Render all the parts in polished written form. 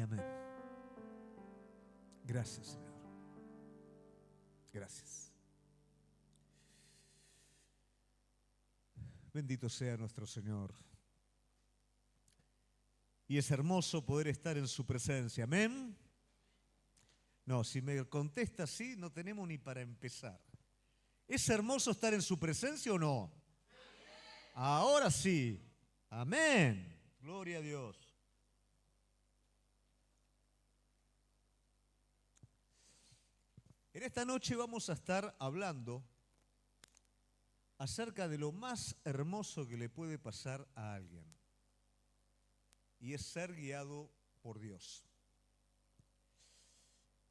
amén. Gracias, Señor. Gracias. Bendito sea nuestro Señor. Y es hermoso poder estar en su presencia. Amén. No, si me contesta así, no tenemos ni para empezar. ¿Es hermoso estar en su presencia o no? Ahora sí. Amén. Gloria a Dios. En esta noche vamos a estar hablando acerca de lo más hermoso que le puede pasar a alguien. Y es ser guiado por Dios.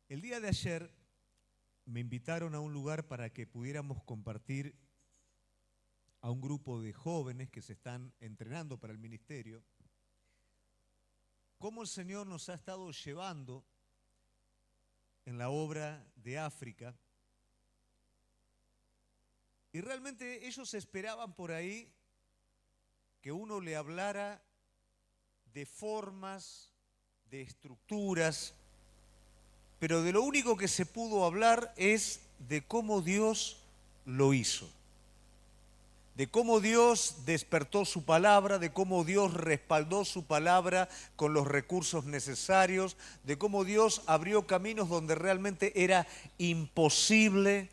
El día de ayer me invitaron a un lugar para que pudiéramos compartir a un grupo de jóvenes que se están entrenando para el ministerio, cómo el Señor nos ha estado llevando en la obra de África. Y realmente ellos esperaban por ahí que uno le hablara de formas, de estructuras, pero de lo único que se pudo hablar es de cómo Dios lo hizo, de cómo Dios despertó su palabra, de cómo Dios respaldó su palabra con los recursos necesarios, de cómo Dios abrió caminos donde realmente era imposible,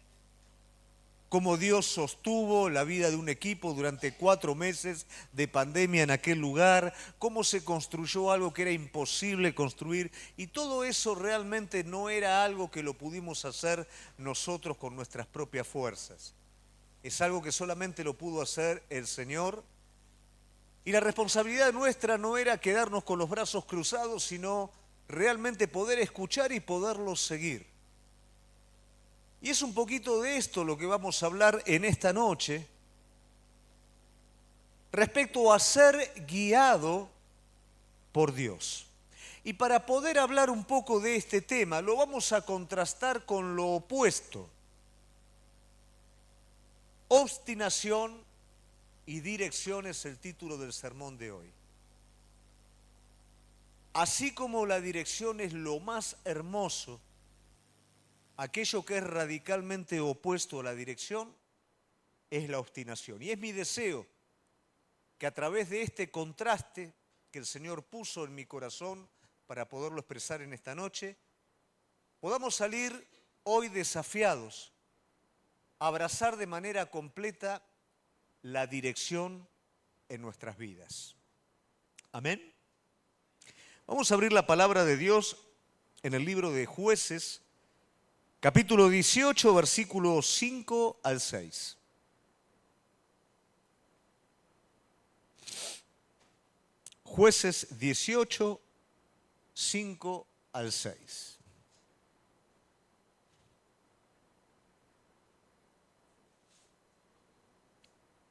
cómo Dios sostuvo la vida de un equipo durante 4 meses de pandemia en aquel lugar, cómo se construyó algo que era imposible construir, y todo eso realmente no era algo que lo pudimos hacer nosotros con nuestras propias fuerzas. Es algo que solamente lo pudo hacer el Señor, y la responsabilidad nuestra no era quedarnos con los brazos cruzados, sino realmente poder escuchar y poderlos seguir. Y es un poquito de esto lo que vamos a hablar en esta noche, respecto a ser guiado por Dios. Y para poder hablar un poco de este tema, lo vamos a contrastar con lo opuesto: obstinación y dirección es el título del sermón de hoy. Así como la dirección es lo más hermoso, aquello que es radicalmente opuesto a la dirección es la obstinación. Y es mi deseo que a través de este contraste que el Señor puso en mi corazón para poderlo expresar en esta noche, podamos salir hoy desafiados a abrazar de manera completa la dirección en nuestras vidas. Amén. Vamos a abrir la palabra de Dios en el libro de Jueces, capítulo 18, versículos 5 al 6. Jueces 18, 5 al 6.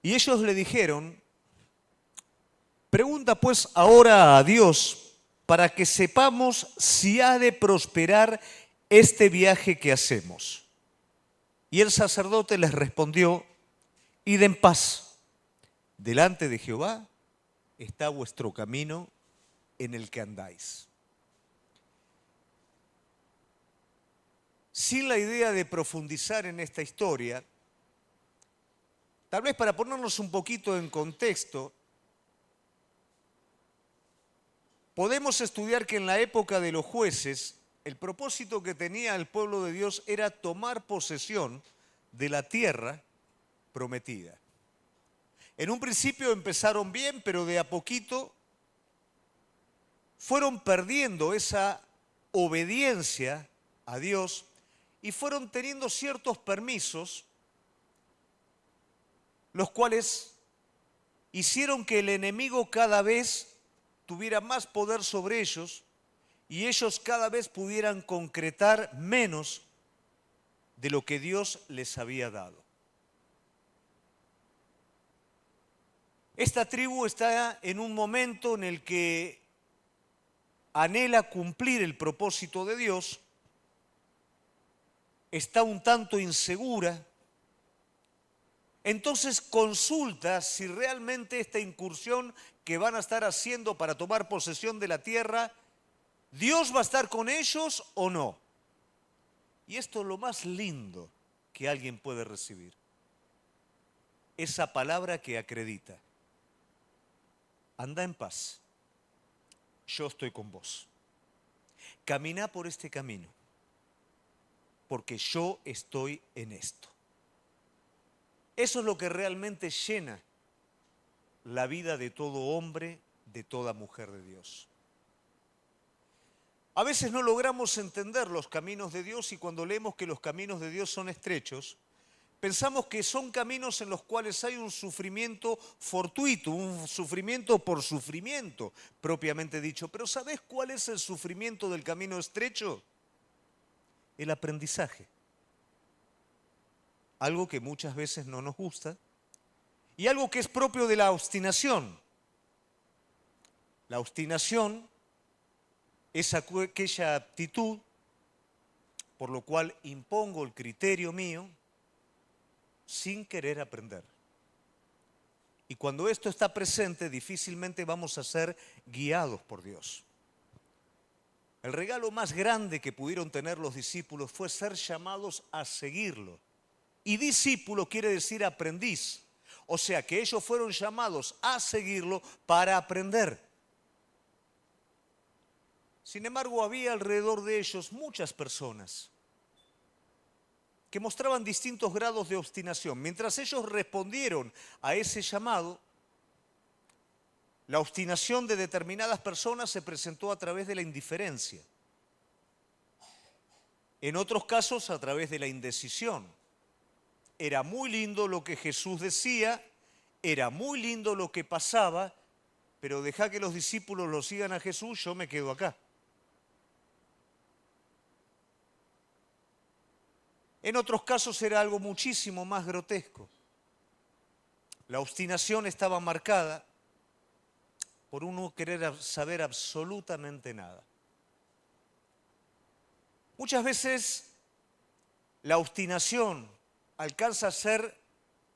Y ellos le dijeron: pregunta pues ahora a Dios para que sepamos si ha de prosperar este viaje que hacemos. Y el sacerdote les respondió: id en paz, delante de Jehová está vuestro camino en el que andáis. Sin la idea de profundizar en esta historia, tal vez para ponernos un poquito en contexto, podemos estudiar que en la época de los jueces, el propósito que tenía el pueblo de Dios era tomar posesión de la tierra prometida. En un principio empezaron bien, pero de a poquito fueron perdiendo esa obediencia a Dios y fueron teniendo ciertos permisos, los cuales hicieron que el enemigo cada vez tuviera más poder sobre ellos y ellos cada vez pudieran concretar menos de lo que Dios les había dado. Esta tribu está en un momento en el que anhela cumplir el propósito de Dios, está un tanto insegura, entonces consulta si realmente esta incursión que van a estar haciendo para tomar posesión de la tierra ¿Dios va a estar con ellos o no? Y esto es lo más lindo que alguien puede recibir. Esa palabra que acredita. Anda en paz. Yo estoy con vos. Camina por este camino, porque yo estoy en esto. Eso es lo que realmente llena la vida de todo hombre, de toda mujer de Dios. A veces no logramos entender los caminos de Dios y cuando leemos que los caminos de Dios son estrechos, pensamos que son caminos en los cuales hay un sufrimiento fortuito, un sufrimiento por sufrimiento, propiamente dicho. Pero ¿sabés cuál es el sufrimiento del camino estrecho? El aprendizaje. Algo que muchas veces no nos gusta y algo que es propio de la obstinación. La obstinación es aquella actitud por lo cual impongo el criterio mío sin querer aprender. Y cuando esto está presente, difícilmente vamos a ser guiados por Dios. El regalo más grande que pudieron tener los discípulos fue ser llamados a seguirlo. Y discípulo quiere decir aprendiz. O sea que ellos fueron llamados a seguirlo para aprender. Sin embargo, había alrededor de ellos muchas personas que mostraban distintos grados de obstinación. Mientras ellos respondieron a ese llamado, la obstinación de determinadas personas se presentó a través de la indiferencia. En otros casos, a través de la indecisión. Era muy lindo lo que Jesús decía, era muy lindo lo que pasaba, pero dejá que los discípulos lo sigan a Jesús, yo me quedo acá. En otros casos era algo muchísimo más grotesco. La obstinación estaba marcada por uno querer saber absolutamente nada. Muchas veces la obstinación alcanza a ser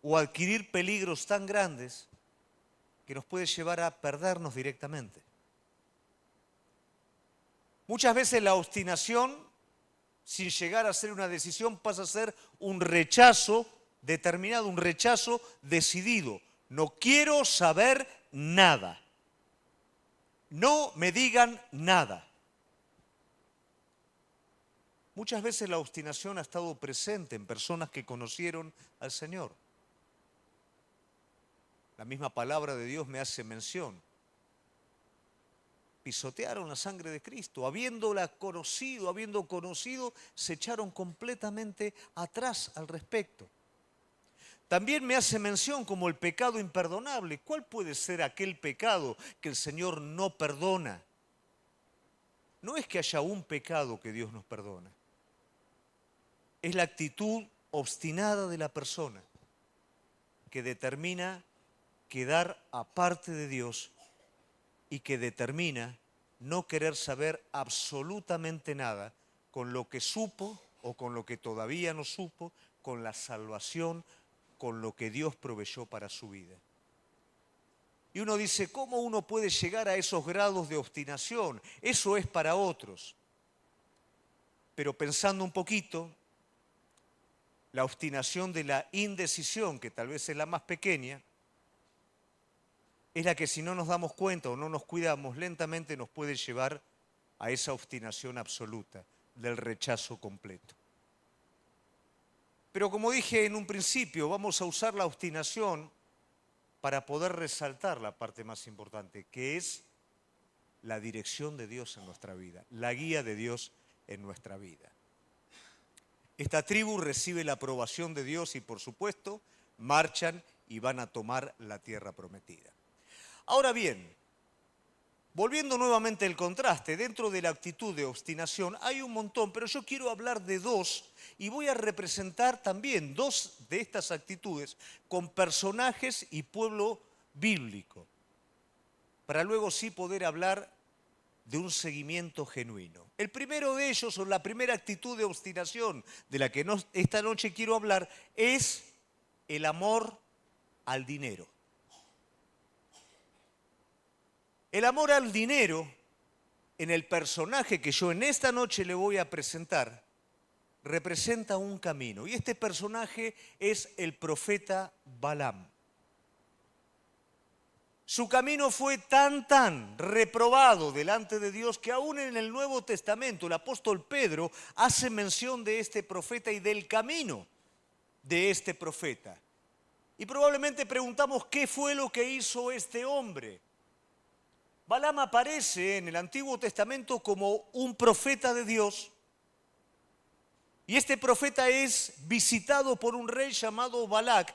o adquirir peligros tan grandes que nos puede llevar a perdernos directamente. Muchas veces la obstinación, sin llegar a ser una decisión, pasa a ser un rechazo determinado, un rechazo decidido. No quiero saber nada. No me digan nada. Muchas veces la obstinación ha estado presente en personas que conocieron al Señor. La misma palabra de Dios me hace mención. Pisotearon la sangre de Cristo, habiendo conocido, se echaron completamente atrás al respecto. También me hace mención como el pecado imperdonable. ¿Cuál puede ser aquel pecado que el Señor no perdona? No es que haya un pecado que Dios nos perdona. Es la actitud obstinada de la persona que determina quedar aparte de Dios y que determina no querer saber absolutamente nada con lo que supo o con lo que todavía no supo, con la salvación, con lo que Dios proveyó para su vida. Y uno dice, ¿cómo uno puede llegar a esos grados de obstinación? Eso es para otros. Pero pensando un poquito, la obstinación de la indecisión, que tal vez es la más pequeña, es la que si no nos damos cuenta o no nos cuidamos lentamente nos puede llevar a esa obstinación absoluta, del rechazo completo. Pero como dije en un principio, vamos a usar la obstinación para poder resaltar la parte más importante, que es la dirección de Dios en nuestra vida, la guía de Dios en nuestra vida. Esta tribu recibe la aprobación de Dios y, por supuesto, marchan y van a tomar la tierra prometida. Ahora bien, volviendo nuevamente al contraste, dentro de la actitud de obstinación hay un montón, pero yo quiero hablar de dos y voy a representar también dos de estas actitudes con personajes y pueblo bíblico, para luego sí poder hablar de un seguimiento genuino. El primero de ellos, o la primera actitud de obstinación de la que esta noche quiero hablar, es el amor al dinero. El amor al dinero en el personaje que yo en esta noche le voy a presentar, representa un camino. Y este personaje es el profeta Balaam. Su camino fue tan reprobado delante de Dios que aún en el Nuevo Testamento el apóstol Pedro hace mención de este profeta y del camino de este profeta. Y probablemente preguntamos qué fue lo que hizo este hombre. Balaam aparece en el Antiguo Testamento como un profeta de Dios. Y este profeta es visitado por un rey llamado Balac,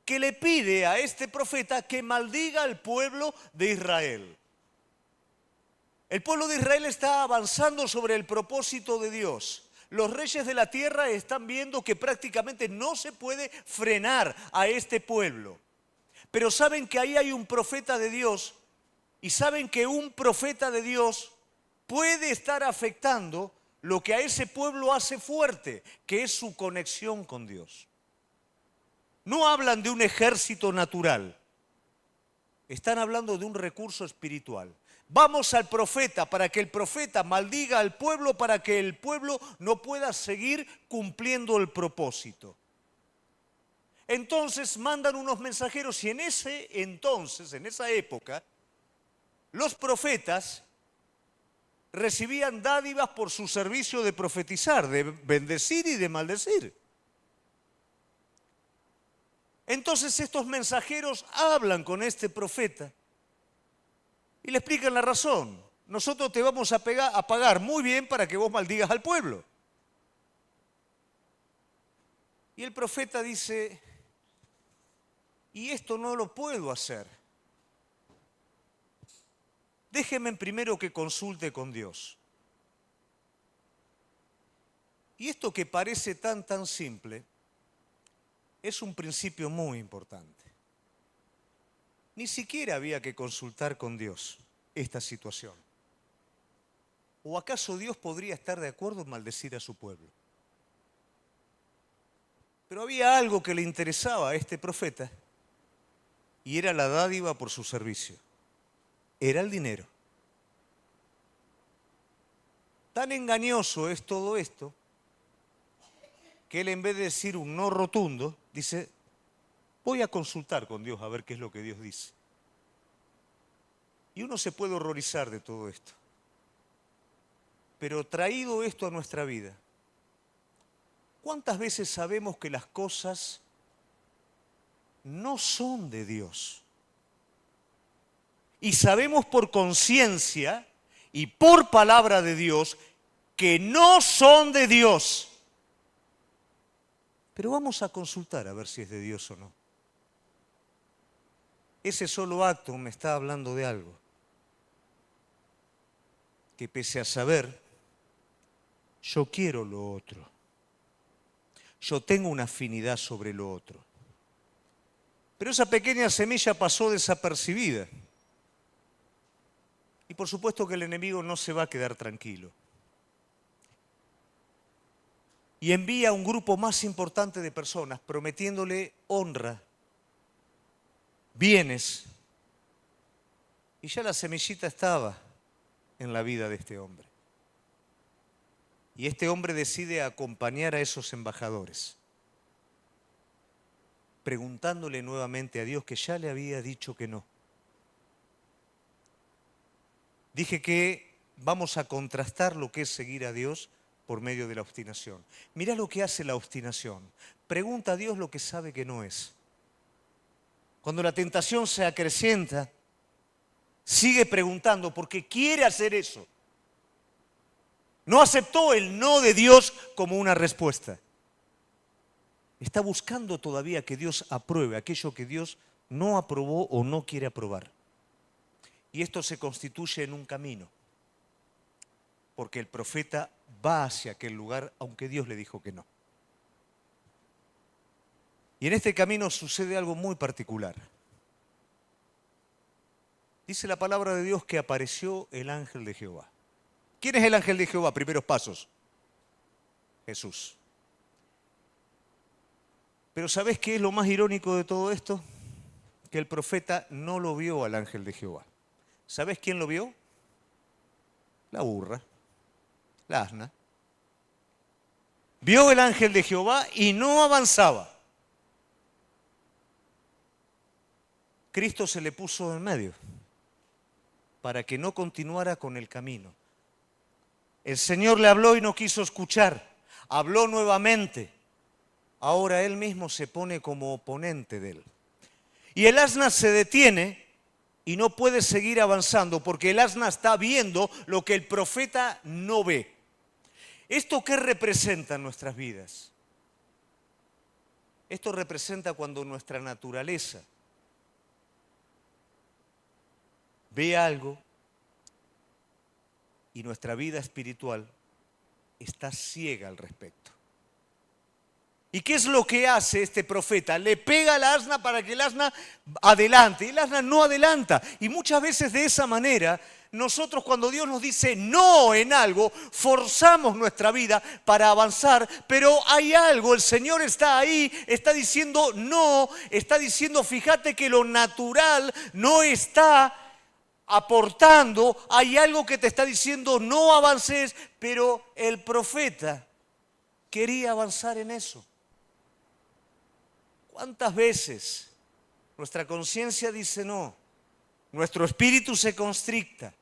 que le pide a este profeta que maldiga al pueblo de Israel. El pueblo de Israel está avanzando sobre el propósito de Dios. Los reyes de la tierra están viendo que prácticamente no se puede frenar a este pueblo. Pero saben que ahí hay un profeta de Dios y saben que un profeta de Dios puede estar afectando lo que a ese pueblo hace fuerte, que es su conexión con Dios. No hablan de un ejército natural, están hablando de un recurso espiritual. Vamos al profeta para que el profeta maldiga al pueblo para que el pueblo no pueda seguir cumpliendo el propósito. Entonces mandan unos mensajeros y en esa época, los profetas recibían dádivas por su servicio de profetizar, de bendecir y de maldecir. Entonces estos mensajeros hablan con este profeta y le explican la razón. Nosotros te vamos a pagar muy bien para que vos maldigas al pueblo. Y el profeta dice, y esto no lo puedo hacer. Déjeme primero que consulte con Dios. Y esto que parece tan simple, es un principio muy importante. Ni siquiera había que consultar con Dios esta situación. ¿O acaso Dios podría estar de acuerdo en maldecir a su pueblo? Pero había algo que le interesaba a este profeta y era la dádiva por su servicio. Era el dinero. Tan engañoso es todo esto que él, en vez de decir un no rotundo, dice, voy a consultar con Dios a ver qué es lo que Dios dice. Y uno se puede horrorizar de todo esto. Pero traído esto a nuestra vida, ¿cuántas veces sabemos que las cosas no son de Dios? Y sabemos por conciencia y por palabra de Dios que no son de Dios. Pero vamos a consultar a ver si es de Dios o no. Ese solo acto me está hablando de algo. Que pese a saber, yo quiero lo otro. Yo tengo una afinidad sobre lo otro. Pero esa pequeña semilla pasó desapercibida. Y por supuesto que el enemigo no se va a quedar tranquilo. Y envía a un grupo más importante de personas prometiéndole honra, bienes. Y ya la semillita estaba en la vida de este hombre. Y este hombre decide acompañar a esos embajadores, preguntándole nuevamente a Dios que ya le había dicho que no. Dije que vamos a contrastar lo que es seguir a Dios por medio de la obstinación. Mirá lo que hace la obstinación. Pregunta a Dios lo que sabe que no es. Cuando la tentación se acrecienta, sigue preguntando porque quiere hacer eso. No aceptó el no de Dios como una respuesta. Está buscando todavía que Dios apruebe aquello que Dios no aprobó o no quiere aprobar. Y esto se constituye en un camino. Porque el profeta va hacia aquel lugar aunque Dios le dijo que no. Y en este camino sucede algo muy particular. Dice la palabra de Dios que apareció el ángel de Jehová. ¿Quién es el ángel de Jehová? Primeros pasos. Jesús. Pero ¿sabés qué es lo más irónico de todo esto? Que el profeta no lo vio al ángel de Jehová. ¿Sabés quién lo vio? la burra, la asna, vio el ángel de Jehová y no avanzaba. Cristo se le puso en medio para que no continuara con el camino. El Señor le habló y no quiso escuchar. Habló nuevamente. Ahora él mismo se pone como oponente de él. Y el asna se detiene y no puede seguir avanzando porque el asna está viendo lo que el profeta no ve. ¿Esto qué representa en nuestras vidas? Esto representa cuando nuestra naturaleza ve algo y nuestra vida espiritual está ciega al respecto. ¿Y qué es lo que hace este profeta? Le pega al asna para que el asna adelante. Y el asna no adelanta. Y muchas veces de esa manera, nosotros cuando Dios nos dice no en algo, forzamos nuestra vida para avanzar, pero hay algo, el Señor está ahí, está diciendo no, está diciendo fíjate que lo natural no está aportando, hay algo que te está diciendo no avances, pero el profeta quería avanzar en eso. ¿Cuántas veces nuestra conciencia dice no? Nuestro espíritu se constricta.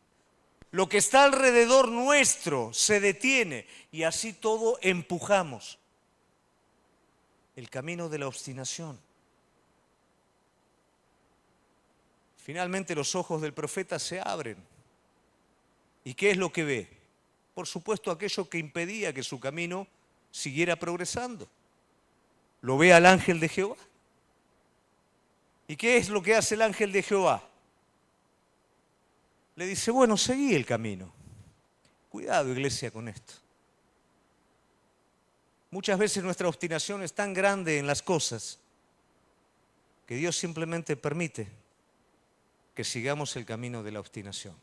Lo que está alrededor nuestro se detiene y así todo empujamos. El camino de la obstinación. Finalmente los ojos del profeta se abren. ¿Y qué es lo que ve? Por supuesto aquello que impedía que su camino siguiera progresando. Lo ve al ángel de Jehová. ¿Y qué es lo que hace el ángel de Jehová? Le dice, bueno, seguí el camino. Cuidado, iglesia, con esto. Muchas veces nuestra obstinación es tan grande en las cosas que Dios simplemente permite que sigamos el camino de la obstinación.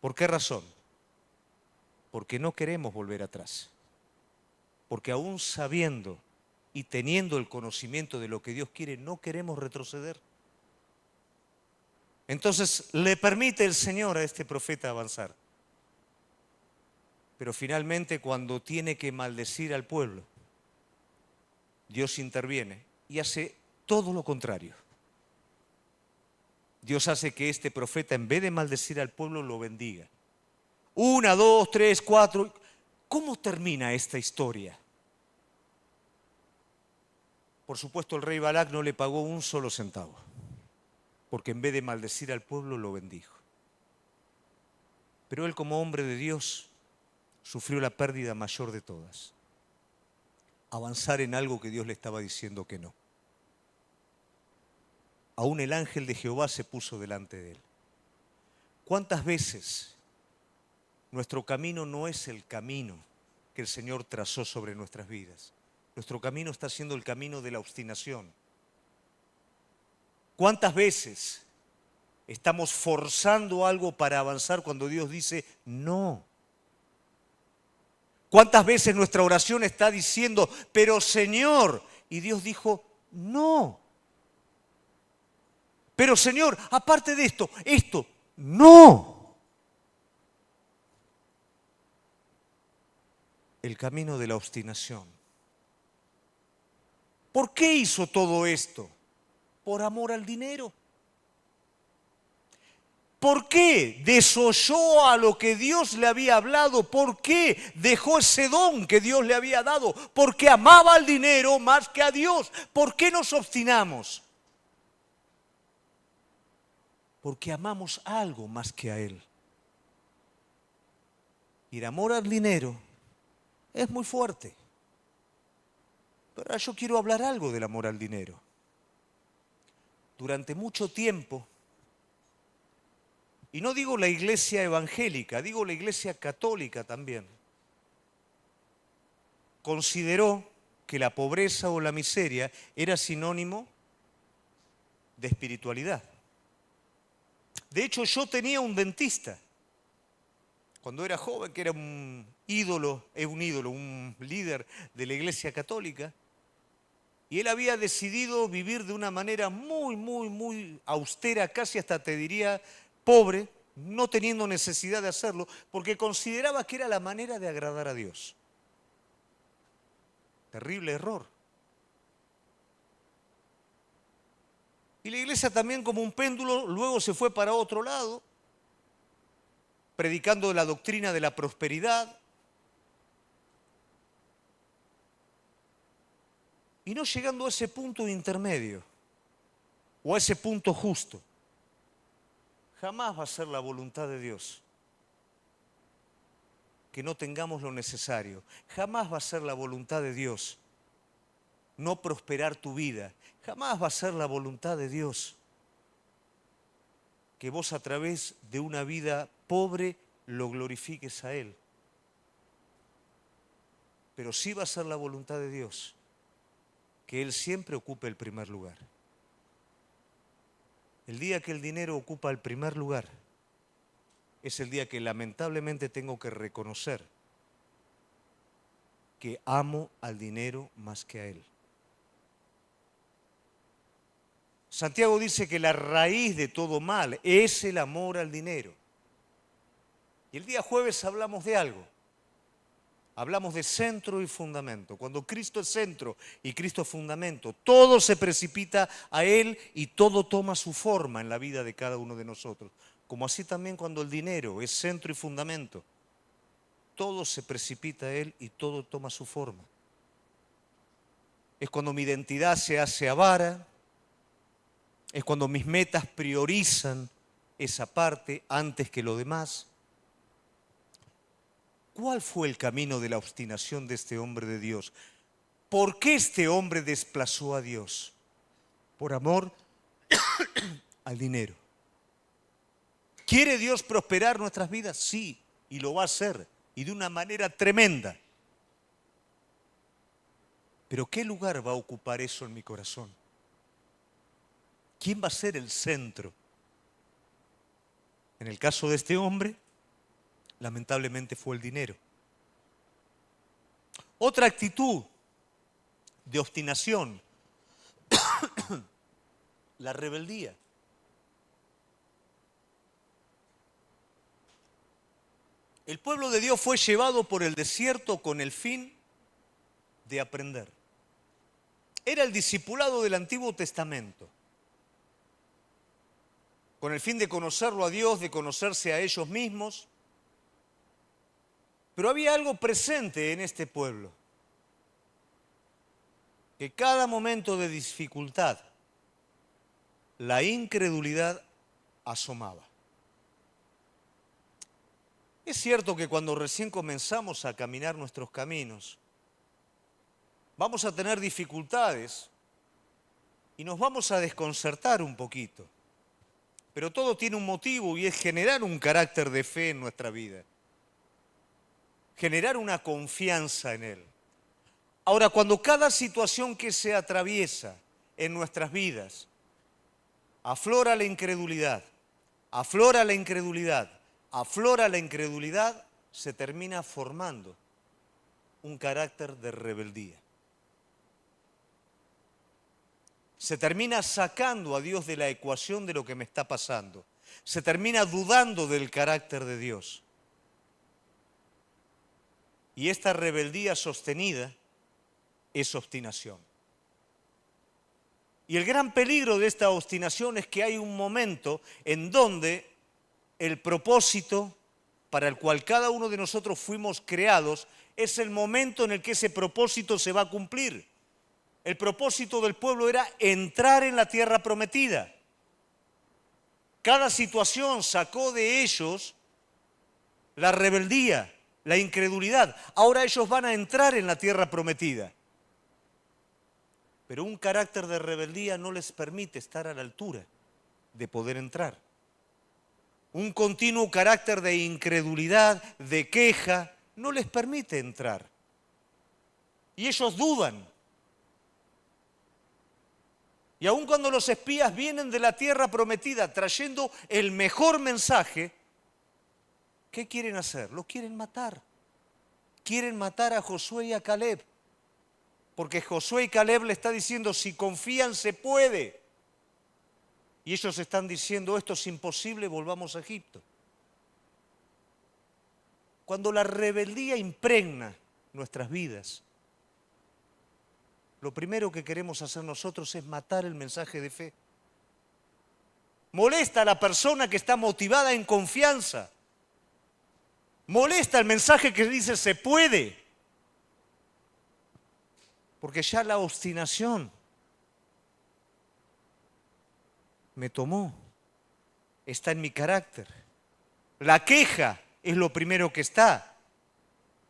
¿Por qué razón? Porque no queremos volver atrás. Porque aún sabiendo y teniendo el conocimiento de lo que Dios quiere, no queremos retroceder. Entonces le permite el Señor a este profeta avanzar. Pero finalmente cuando tiene que maldecir al pueblo, Dios interviene y hace todo lo contrario. Dios hace que este profeta, en vez de maldecir al pueblo, lo bendiga. 1, 2, 3, 4. ¿Cómo termina esta historia? Por supuesto, el rey Balac no le pagó un solo centavo, porque en vez de maldecir al pueblo, lo bendijo. Pero él, como hombre de Dios, sufrió la pérdida mayor de todas. Avanzar en algo que Dios le estaba diciendo que no. Aún el ángel de Jehová se puso delante de él. ¿Cuántas veces nuestro camino no es el camino que el Señor trazó sobre nuestras vidas? Nuestro camino está siendo el camino de la obstinación. ¿Cuántas veces estamos forzando algo para avanzar cuando Dios dice no? ¿Cuántas veces nuestra oración está diciendo, pero Señor, y Dios dijo no? Pero Señor, aparte de esto, no. El camino de la obstinación. ¿Por qué hizo todo esto? Por amor al dinero. ¿Por qué desoyó a lo que Dios le había hablado? ¿Por qué dejó ese don que Dios le había dado? Porque amaba al dinero más que a Dios. ¿Por qué nos obstinamos? Porque amamos algo más que a Él. Y el amor al dinero es muy fuerte. Pero ahora yo quiero hablar algo del amor al dinero. Durante mucho tiempo, y no digo la iglesia evangélica, digo la iglesia católica también, consideró que la pobreza o la miseria era sinónimo de espiritualidad. De hecho, yo tenía un dentista cuando era joven, que era un ídolo, un líder de la iglesia católica, y él había decidido vivir de una manera muy austera, casi hasta te diría pobre, no teniendo necesidad de hacerlo, porque consideraba que era la manera de agradar a Dios. Terrible error. Y la iglesia también, como un péndulo, luego se fue para otro lado, predicando la doctrina de la prosperidad, y no llegando a ese punto intermedio, o a ese punto justo. Jamás va a ser la voluntad de Dios que no tengamos lo necesario. Jamás va a ser la voluntad de Dios no prosperar tu vida. Jamás va a ser la voluntad de Dios que vos a través de una vida pobre lo glorifiques a Él. Pero sí va a ser la voluntad de Dios que Él siempre ocupe el primer lugar. El día que el dinero ocupa el primer lugar es el día que lamentablemente tengo que reconocer que amo al dinero más que a Él. Santiago dice que la raíz de todo mal es el amor al dinero. Y el día jueves hablamos de algo. Hablamos de centro y fundamento. Cuando Cristo es centro y Cristo es fundamento, todo se precipita a Él y todo toma su forma en la vida de cada uno de nosotros. Como así también cuando el dinero es centro y fundamento, todo se precipita a Él y todo toma su forma. Es cuando mi identidad se hace avara, es cuando mis metas priorizan esa parte antes que lo demás. ¿Cuál fue el camino de la obstinación de este hombre de Dios? ¿Por qué este hombre desplazó a Dios? Por amor al dinero. ¿Quiere Dios prosperar nuestras vidas? Sí, y lo va a hacer, y de una manera tremenda. Pero ¿qué lugar va a ocupar eso en mi corazón? ¿Quién va a ser el centro? En el caso de este hombre, lamentablemente fue el dinero. Otra actitud de obstinación, la rebeldía. El pueblo de Dios fue llevado por el desierto con el fin de aprender. Era el discipulado del Antiguo Testamento, con el fin de conocerlo a Dios, de conocerse a ellos mismos. Pero había algo presente en este pueblo, que cada momento de dificultad, la incredulidad asomaba. Es cierto que cuando recién comenzamos a caminar nuestros caminos, vamos a tener dificultades y nos vamos a desconcertar un poquito. Pero todo tiene un motivo y es generar un carácter de fe en nuestra vida. Generar una confianza en Él. Ahora, cuando cada situación que se atraviesa en nuestras vidas aflora la incredulidad, aflora la incredulidad, aflora la incredulidad, se termina formando un carácter de rebeldía. Se termina sacando a Dios de la ecuación de lo que me está pasando. Se termina dudando del carácter de Dios. Y esta rebeldía sostenida es obstinación. Y el gran peligro de esta obstinación es que hay un momento en donde el propósito para el cual cada uno de nosotros fuimos creados es el momento en el que ese propósito se va a cumplir. El propósito del pueblo era entrar en la tierra prometida. Cada situación sacó de ellos la rebeldía, la incredulidad. Ahora ellos van a entrar en la tierra prometida. Pero un carácter de rebeldía no les permite estar a la altura de poder entrar. Un continuo carácter de incredulidad, de queja, no les permite entrar. Y ellos dudan. Y aun cuando los espías vienen de la tierra prometida trayendo el mejor mensaje, ¿qué quieren hacer? Lo quieren matar. Quieren matar a Josué y a Caleb. Porque Josué y Caleb le está diciendo, si confían se puede. Y ellos están diciendo, esto es imposible, volvamos a Egipto. Cuando la rebeldía impregna nuestras vidas, lo primero que queremos hacer nosotros es matar el mensaje de fe. Molesta a la persona que está motivada en confianza. Molesta el mensaje que dice se puede. Porque ya la obstinación me tomó. Está en mi carácter. La queja es lo primero que está.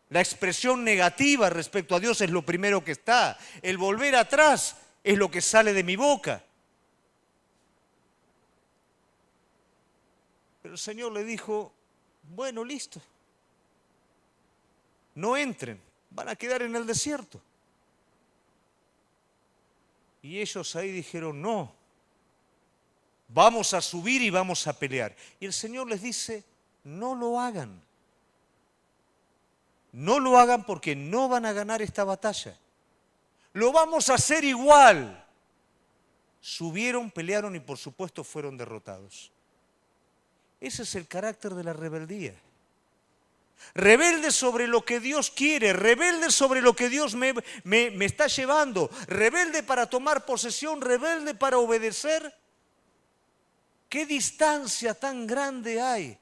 La expresión negativa respecto a Dios es lo primero que está. El volver atrás es lo que sale de mi boca. Pero el Señor le dijo, bueno, listo. No entren, van a quedar en el desierto. Y ellos ahí dijeron, no, vamos a subir y vamos a pelear. Y el Señor les dice, no lo hagan. No lo hagan porque no van a ganar esta batalla. Lo vamos a hacer igual. Subieron, pelearon y por supuesto fueron derrotados. Ese es el carácter de la rebeldía. Rebelde sobre lo que Dios quiere, rebelde sobre lo que Dios me está llevando, rebelde para tomar posesión, rebelde para obedecer. ¿Qué distancia tan grande hay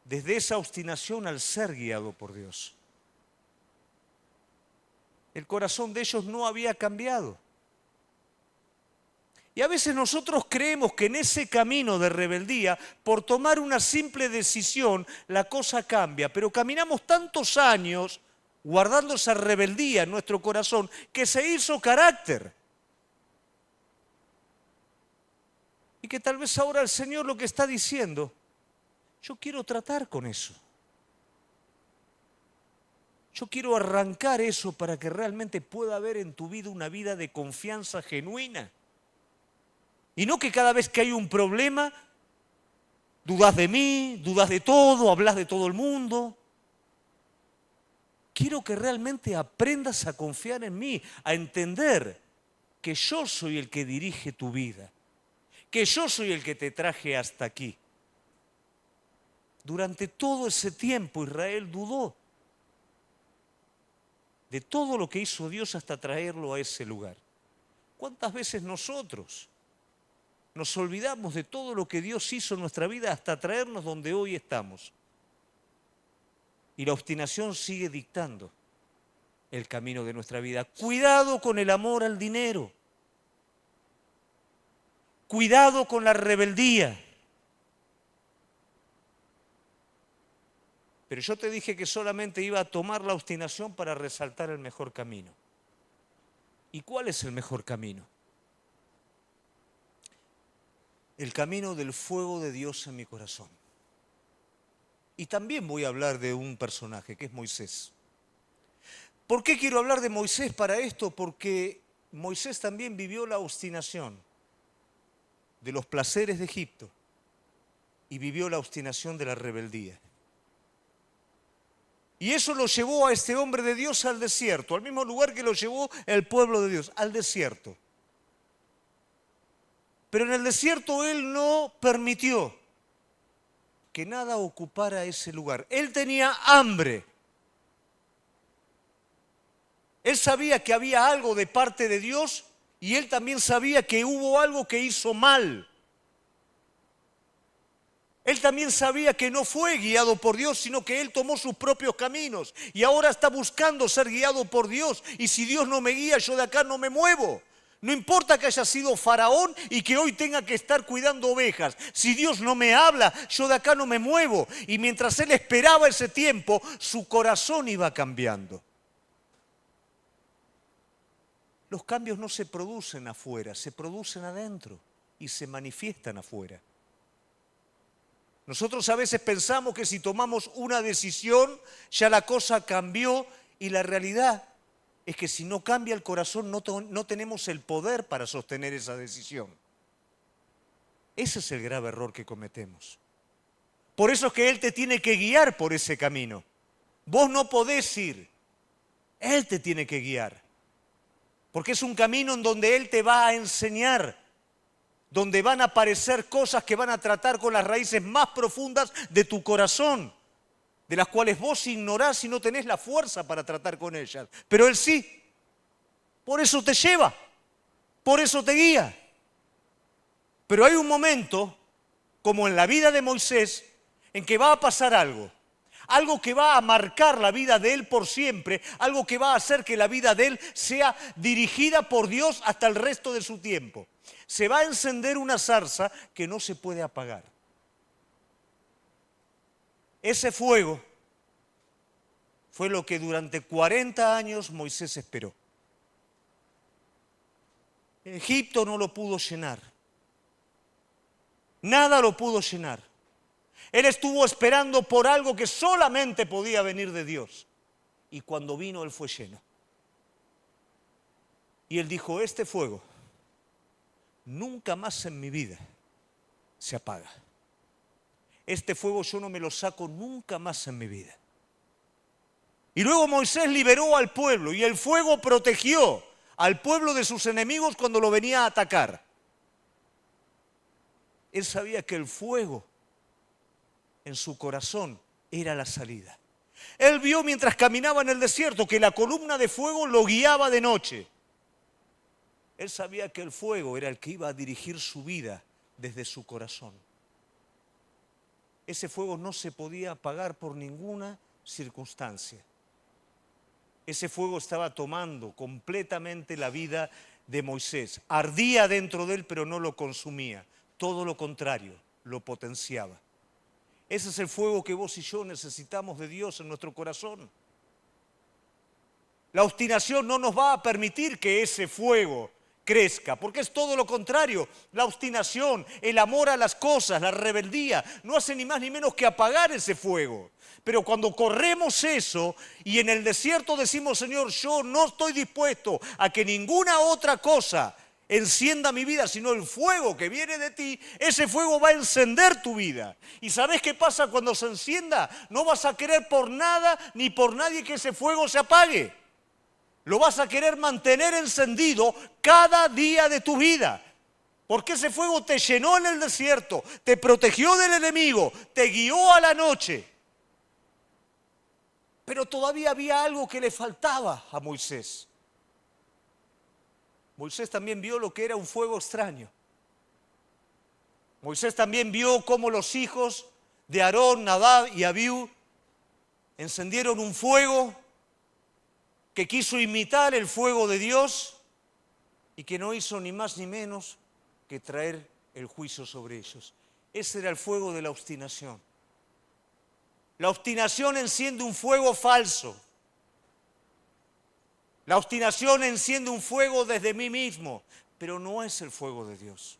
desde esa obstinación al ser guiado por Dios? El corazón de ellos no había cambiado. Y a veces nosotros creemos que en ese camino de rebeldía, por tomar una simple decisión, la cosa cambia. Pero caminamos tantos años guardando esa rebeldía en nuestro corazón que se hizo carácter. Y que tal vez ahora el Señor lo que está diciendo, yo quiero tratar con eso. Yo quiero arrancar eso para que realmente pueda haber en tu vida una vida de confianza genuina. Y no que cada vez que hay un problema, dudas de mí, dudas de todo, hablas de todo el mundo. Quiero que realmente aprendas a confiar en mí, a entender que yo soy el que dirige tu vida, que yo soy el que te traje hasta aquí. Durante todo ese tiempo Israel dudó de todo lo que hizo Dios hasta traerlo a ese lugar. ¿Cuántas veces nosotros nos olvidamos de todo lo que Dios hizo en nuestra vida hasta traernos donde hoy estamos? Y la obstinación sigue dictando el camino de nuestra vida. Cuidado con el amor al dinero. Cuidado con la rebeldía. Pero yo te dije que solamente iba a tomar la obstinación para resaltar el mejor camino. ¿Y cuál es el mejor camino? El camino del fuego de Dios en mi corazón. Y también voy a hablar de un personaje que es Moisés. ¿Por qué quiero hablar de Moisés para esto? Porque Moisés también vivió la obstinación de los placeres de Egipto y vivió la obstinación de la rebeldía. Y eso lo llevó a este hombre de Dios al desierto, al mismo lugar que lo llevó el pueblo de Dios, al desierto. Pero en el desierto él no permitió que nada ocupara ese lugar. Él tenía hambre. Él sabía que había algo de parte de Dios y él también sabía que hubo algo que hizo mal. Él también sabía que no fue guiado por Dios, sino que él tomó sus propios caminos y ahora está buscando ser guiado por Dios. Y si Dios no me guía, yo de acá no me muevo. No importa que haya sido faraón y que hoy tenga que estar cuidando ovejas. Si Dios no me habla, yo de acá no me muevo. Y mientras él esperaba ese tiempo, su corazón iba cambiando. Los cambios no se producen afuera, se producen adentro y se manifiestan afuera. Nosotros a veces pensamos que si tomamos una decisión, ya la cosa cambió y la realidad es que si no cambia el corazón no tenemos el poder para sostener esa decisión. Ese es el grave error que cometemos. Por eso es que Él te tiene que guiar por ese camino. Vos no podés ir, Él te tiene que guiar. Porque es un camino en donde Él te va a enseñar, donde van a aparecer cosas que van a tratar con las raíces más profundas de tu corazón. de las cuales vos ignorás y no tenés la fuerza para tratar con ellas. Pero Él sí. Por eso te lleva, por eso te guía. Pero hay un momento, como en la vida de Moisés, en que va a pasar algo. Algo que va a marcar la vida de él por siempre, algo que va a hacer que la vida de él sea dirigida por Dios hasta el resto de su tiempo. Se va a encender una zarza que no se puede apagar. Ese fuego fue lo que durante 40 años Moisés esperó. Egipto no lo pudo llenar. Nada lo pudo llenar. Él estuvo esperando por algo que solamente podía venir de Dios. Y cuando vino, Él fue lleno. Y Él dijo, este fuego nunca más en mi vida se apaga. Este fuego yo no me lo saco nunca más en mi vida. Y luego Moisés liberó al pueblo y el fuego protegió al pueblo de sus enemigos cuando lo venía a atacar. Él sabía que el fuego en su corazón era la salida. Él vio mientras caminaba en el desierto que la columna de fuego lo guiaba de noche. Él sabía que el fuego era el que iba a dirigir su vida desde su corazón. Ese fuego no se podía apagar por ninguna circunstancia. Ese fuego estaba tomando completamente la vida de Moisés. Ardía dentro de él, pero no lo consumía. Todo lo contrario, lo potenciaba. Ese es el fuego que vos y yo necesitamos de Dios en nuestro corazón. La obstinación no nos va a permitir que ese fuego crezca, porque es todo lo contrario. La obstinación, el amor a las cosas, la rebeldía, no hace ni más ni menos que apagar ese fuego. Pero cuando corremos eso y en el desierto decimos, Señor, yo no estoy dispuesto a que ninguna otra cosa encienda mi vida, sino el fuego que viene de ti, ese fuego va a encender tu vida. ¿Y sabés qué pasa cuando se encienda? No vas a querer por nada ni por nadie que ese fuego se apague. Lo vas a querer mantener encendido cada día de tu vida. Porque ese fuego te llenó en el desierto, te protegió del enemigo, te guió a la noche. Pero todavía había algo que le faltaba a Moisés. Moisés también vio lo que era un fuego extraño. Moisés también vio cómo los hijos de Aarón, Nadab y Abiú encendieron un fuego que quiso imitar el fuego de Dios y que no hizo ni más ni menos que traer el juicio sobre ellos. Ese era el fuego de la obstinación. La obstinación enciende un fuego falso. La obstinación enciende un fuego desde mí mismo, pero no es el fuego de Dios.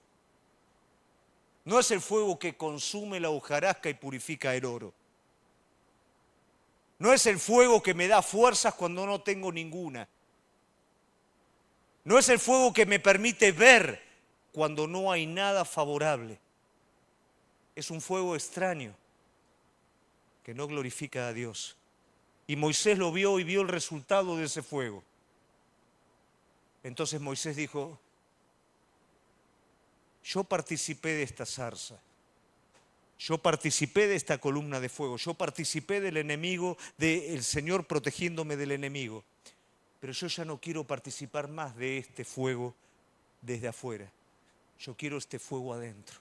No es el fuego que consume la hojarasca y purifica el oro. No es el fuego que me da fuerzas cuando no tengo ninguna. No es el fuego que me permite ver cuando no hay nada favorable. Es un fuego extraño que no glorifica a Dios. Y Moisés lo vio y vio el resultado de ese fuego. Entonces Moisés dijo, yo participé de esta zarza, yo participé de esta columna de fuego, yo participé del enemigo, del Señor protegiéndome del enemigo, pero yo ya no quiero participar más de este fuego desde afuera, yo quiero este fuego adentro.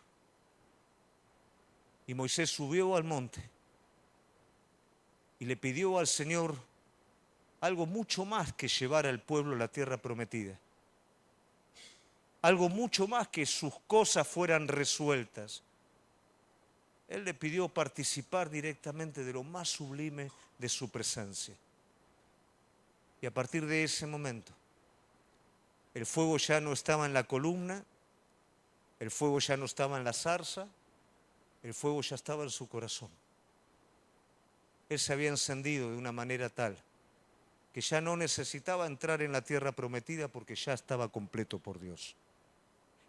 Y Moisés subió al monte y le pidió al Señor algo mucho más que llevar al pueblo a la tierra prometida. Algo mucho más que sus cosas fueran resueltas. Él le pidió participar directamente de lo más sublime de su presencia. Y a partir de ese momento, el fuego ya no estaba en la columna, el fuego ya no estaba en la zarza, el fuego ya estaba en su corazón. Él se había encendido de una manera tal que ya no necesitaba entrar en la tierra prometida porque ya estaba completo por Dios.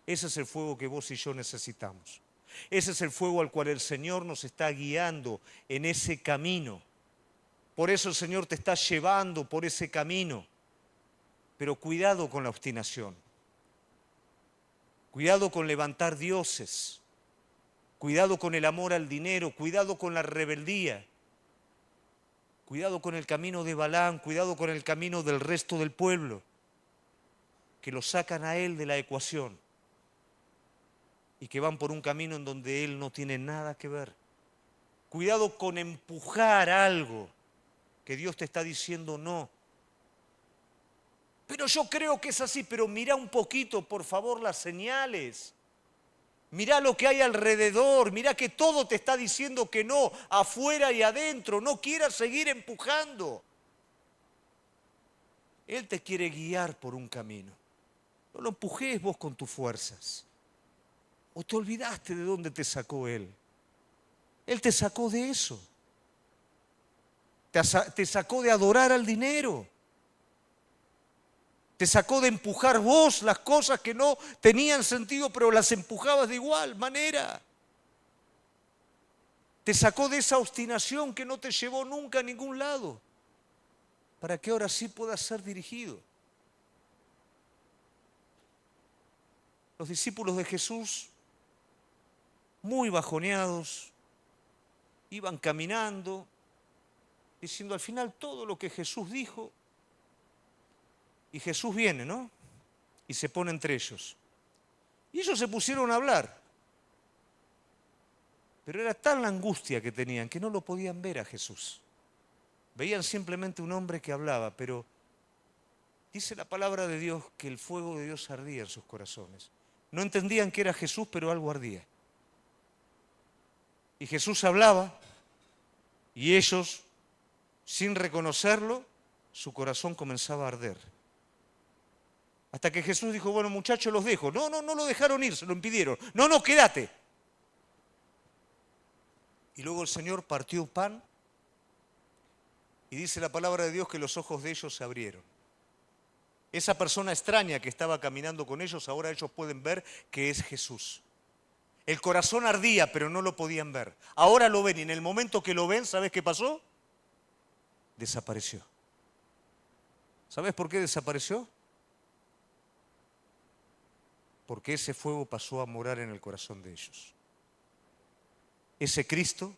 Ese es el fuego que vos y yo necesitamos. Ese es el fuego al cual el Señor nos está guiando en ese camino. Por eso el Señor te está llevando por ese camino. Pero cuidado con la obstinación. Cuidado con levantar dioses. Cuidado con el amor al dinero. Cuidado con la rebeldía. Cuidado con el camino de Balaam, cuidado con el camino del resto del pueblo, que lo sacan a él de la ecuación y que van por un camino en donde él no tiene nada que ver. Cuidado con empujar algo que Dios te está diciendo no. Pero yo creo que es así, pero mira un poquito, por favor, las señales. Mirá lo que hay alrededor, mirá que todo te está diciendo que no, afuera y adentro, no quieras seguir empujando. Él te quiere guiar por un camino. No lo empujes vos con tus fuerzas. ¿O te olvidaste de dónde te sacó Él? Él te sacó de eso. Te sacó de adorar al dinero. Te sacó de empujar vos las cosas que no tenían sentido, pero las empujabas de igual manera. Te sacó de esa obstinación que no te llevó nunca a ningún lado, para que ahora sí puedas ser dirigido. Los discípulos de Jesús, muy bajoneados, iban caminando, diciendo al final todo lo que Jesús dijo. Y Jesús viene, ¿no? Y se pone entre ellos. Y ellos se pusieron a hablar. Pero era tal la angustia que tenían que no lo podían ver a Jesús. Veían simplemente un hombre que hablaba, pero dice la palabra de Dios que el fuego de Dios ardía en sus corazones. No entendían que era Jesús, pero algo ardía. Y Jesús hablaba y ellos, sin reconocerlo, su corazón comenzaba a arder. Hasta que Jesús dijo, bueno, muchachos, los dejo. No lo dejaron ir, se lo impidieron. No, quédate. Y luego el Señor partió pan y dice la palabra de Dios que los ojos de ellos se abrieron. Esa persona extraña que estaba caminando con ellos, ahora ellos pueden ver que es Jesús. El corazón ardía, pero no lo podían ver. Ahora lo ven y en el momento que lo ven, ¿sabes qué pasó? Desapareció. ¿Sabes por qué desapareció? Porque ese fuego pasó a morar en el corazón de ellos. Ese Cristo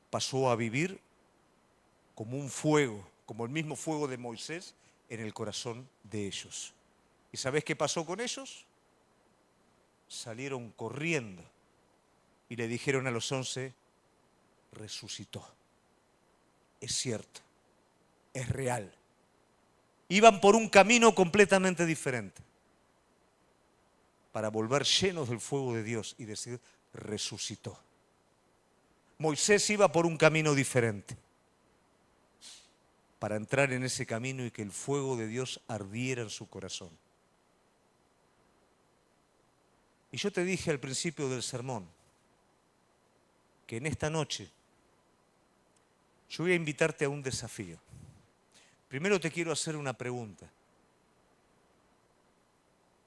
pasó a vivir como un fuego, como el mismo fuego de Moisés, en el corazón de ellos. ¿Y sabés qué pasó con ellos? Salieron corriendo y le dijeron a los 11, resucitó. Es cierto, es real. Iban por un camino completamente diferente para volver llenos del fuego de Dios y decir, resucitó. Moisés iba por un camino diferente para entrar en ese camino y que el fuego de Dios ardiera en su corazón. Y yo te dije al principio del sermón que en esta noche yo voy a invitarte a un desafío. Primero te quiero hacer una pregunta.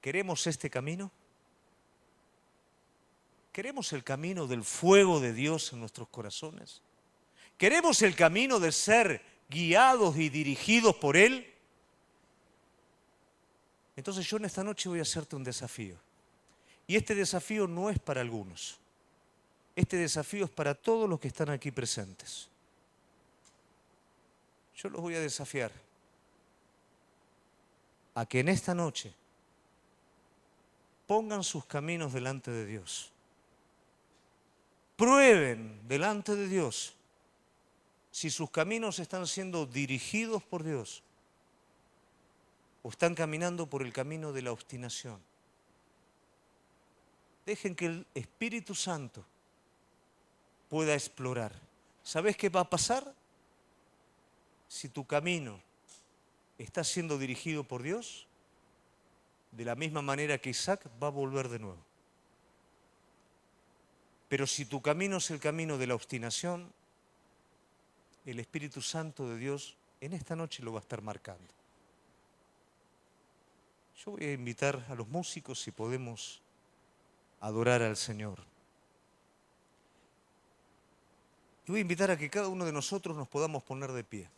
¿Queremos este camino? ¿Queremos el camino del fuego de Dios en nuestros corazones? ¿Queremos el camino de ser guiados y dirigidos por Él? Entonces yo en esta noche voy a hacerte un desafío. Y este desafío no es para algunos. Este desafío es para todos los que están aquí presentes. Yo los voy a desafiar a que en esta noche pongan sus caminos delante de Dios. Prueben delante de Dios si sus caminos están siendo dirigidos por Dios o están caminando por el camino de la obstinación. Dejen que el Espíritu Santo pueda explorar. ¿Sabes qué va a pasar? Si tu camino está siendo dirigido por Dios, de la misma manera que Isaac va a volver de nuevo. Pero si tu camino es el camino de la obstinación, el Espíritu Santo de Dios en esta noche lo va a estar marcando. Yo voy a invitar a los músicos si podemos adorar al Señor. Y voy a invitar a que cada uno de nosotros nos podamos poner de pie.